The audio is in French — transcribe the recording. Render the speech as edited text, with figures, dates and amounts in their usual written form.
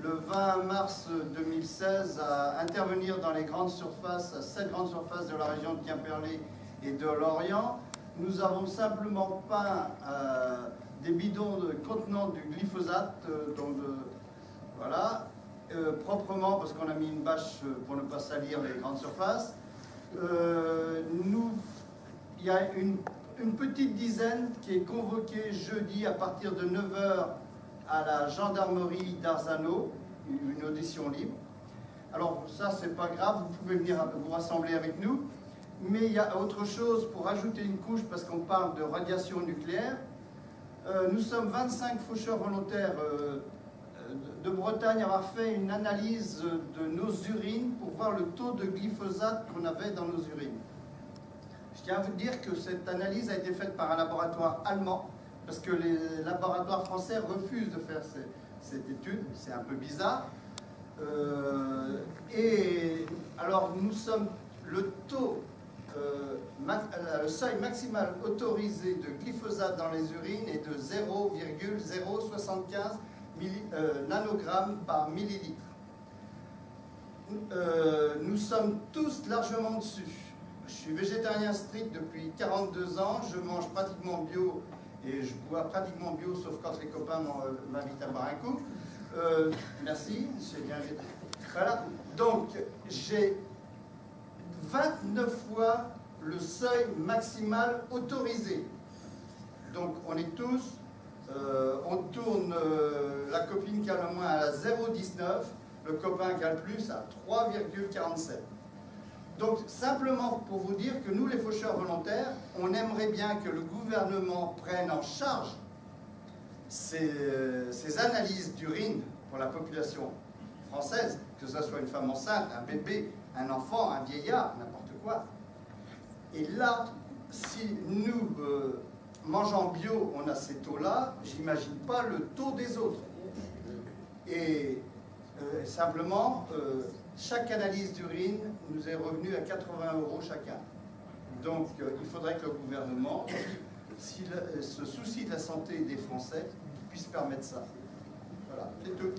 le 20 mars 2016 à intervenir dans les grandes surfaces, à 7 grandes surfaces de la région de Quimperlé et de Lorient. Nous avons simplement peint des bidons contenant du glyphosate, voilà, proprement parce qu'on a mis une bâche pour ne pas salir les grandes surfaces. Il y a une petite dizaine qui est convoquée jeudi à partir de 9 h à la gendarmerie d'Arzano, une audition libre. Alors ça, c'est pas grave, vous pouvez venir vous rassembler avec nous. Mais il y a autre chose pour ajouter une couche parce qu'on parle de radiation nucléaire. Nous sommes 25 faucheurs volontaires de Bretagne à avoir fait une analyse de nos urines pour voir le taux de glyphosate qu'on avait dans nos urines. Je tiens à vous dire que cette analyse a été faite par un laboratoire allemand parce que les laboratoires français refusent de faire cette étude. C'est un peu bizarre. Et alors nous sommes le taux, le seuil maximal autorisé de glyphosate dans les urines est de 0,075 nanogrammes par millilitre. Nous sommes tous largement dessus. Je suis végétarien strict depuis 42 ans, je mange pratiquement bio et je bois pratiquement bio, sauf quand les copains m'invitent à boire un coup. Merci, c'est bien. Voilà, donc j'ai 29 fois le seuil maximal autorisé. Donc on est tous, on tourne la copine qui a le moins à 0,19, le copain qui a le plus à 3,47. Donc simplement pour vous dire que nous les faucheurs volontaires, on aimerait bien que le gouvernement prenne en charge ces analyses d'urine pour la population française, que ce soit une femme enceinte, un bébé, un enfant, un vieillard, n'importe quoi. Et là, si nous, mangeant bio, on a ces taux-là, j'imagine pas le taux des autres. Et simplement, chaque analyse d'urine nous est revenue à 80 € chacun. Donc il faudrait que le gouvernement, s'il se soucie de la santé des Français, puisse permettre ça. Voilà, c'est tout.